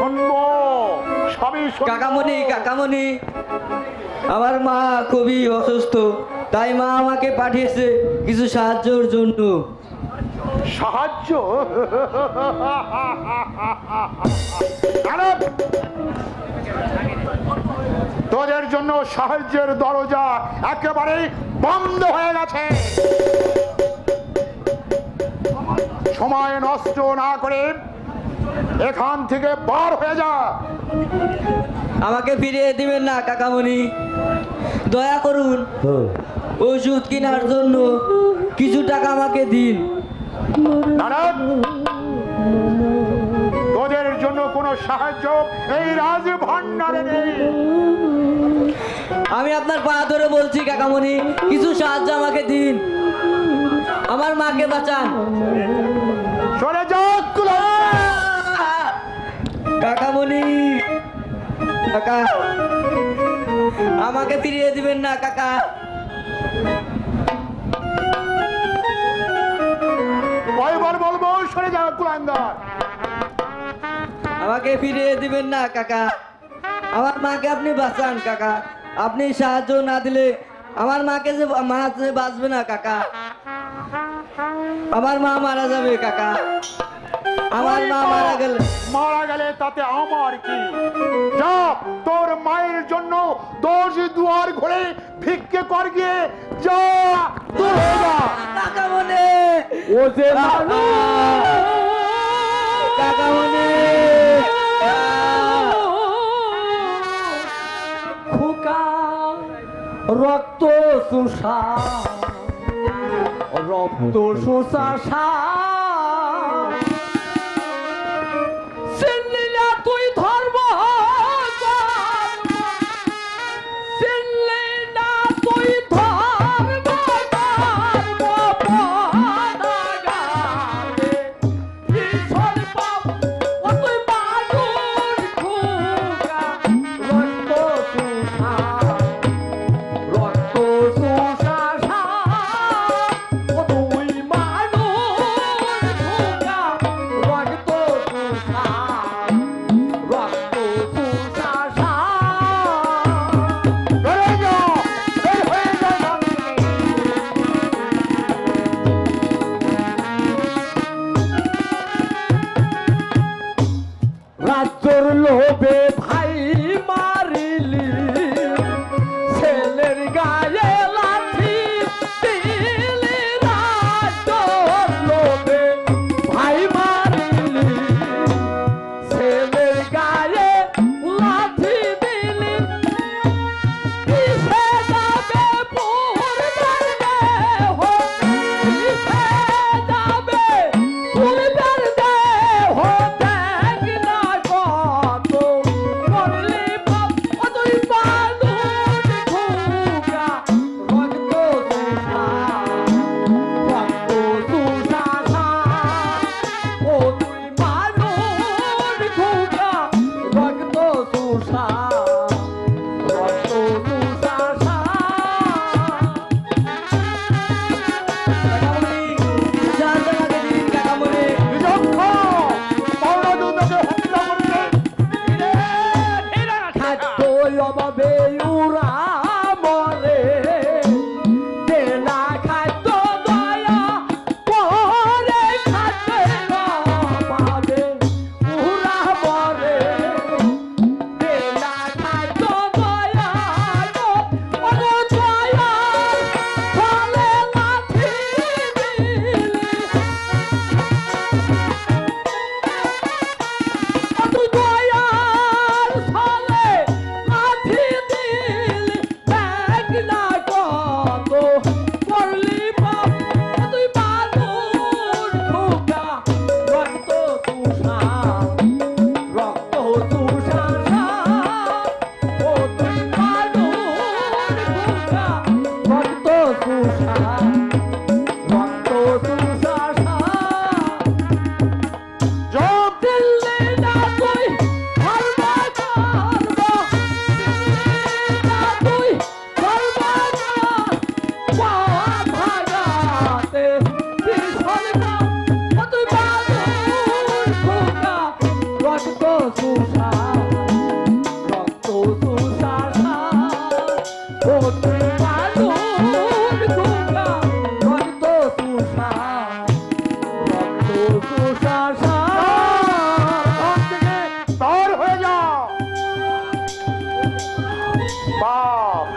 শুনবো, সবই শুনবো। কাকামণি, আমার মা খুবই অসুস্থ, তাই মা আমাকে পাঠিয়েছে কিছু সাহায্যের জন্য। সাহায্য? তোদের জন্য সাহায্যের দরজা একেবারে বন্ধ হয়ে গেছে। সময় নষ্ট না করে এখান থেকে বার হয়ে যা। আমাকে ফিরিয়ে দিবেন না কাকামণি, দয়া করুন। ওষুধ কেনার জন্য কিছু টাকা আমাকে দিন। তোদের জন্য কোনো সাহায্য এই রাজভান্ডারে নেই। আমি আপনার পা ধরে বলছি কাকামণি, কিছু সাহায্য আমাকে দিন, আমার মাকে বাঁচান। সরে যাও কাকামণি, কাকা আমাকে ফিরিয়ে দিবেন না কাকা। কয়বার বলবো সরে যাও কুলাঙ্গার? আমাকে ফিরিয়ে দিবেন না কাকা, আমার মাকে আপনি বাঁচান কাকা। আপনি সাহায্য না দিলে আমার মাকে যে বাঁচবে না কাকা, আমার মা মারা যাবে কাকা। আমার মা মারা গেলে তাতে আমার কি? যা, তোর মায়ের জন্য 10 দুয়ার ঘুরে ভিক্ষে কর গিয়ে যা। কাকামণি, ও যে মানুষ। কাকামণি, খোকা রক্ত চুষা, রক্ত চুষা চিনলি না তুই ধর্ম, চিনলি না তুই ধর্ম, রাজ্যর লোভে ভাই মারিলি, ছেলের গায়ে লাঠি দিলি। রাজ্যর লোভে ভাই মারিলি, ছেলের গায়ে লাঠি দিলি। কিসে যাবে পূর্বের দেহ, কিসে যাবে পূর্বের দেহ, দেখ না কত করলি পাপ। ও তুই বালুর খোকা, রক্ত চুষা, রক্ত চুষা খা। ও তুই বালুর খোকা, রক্ত চুষা, রক্ত চুষা খা। খাদ্য অভাবে উড়া মরে, দে না খাদ্য দয়া পরে। খাদ্যের অভাবে উড়া মরে, দে না খাদ্য দয়া পরে। দয়া ফলে লাঠি দিলি, তুই দয়ার ফলে লাঠি দিলি। দেখ না কত করলি পাপ, তুই বালুর খোকা, রক্ত চুষা, রক্ত চুষা খা। ও তুই বালুর খোকা, রক্ত চুষা, রক্ত চুষা খা। দিল্লি না তুই ধর্ম করব, দিল্লি না তুই ধর্ম ভাগাতে ভীষণ তুই বালুর খোকা, রক্ত চুষা। ও তোমার গুণা রক্ত তুষা রক্ত তুষা ঘর থেকে তর হয়ে যা বাপ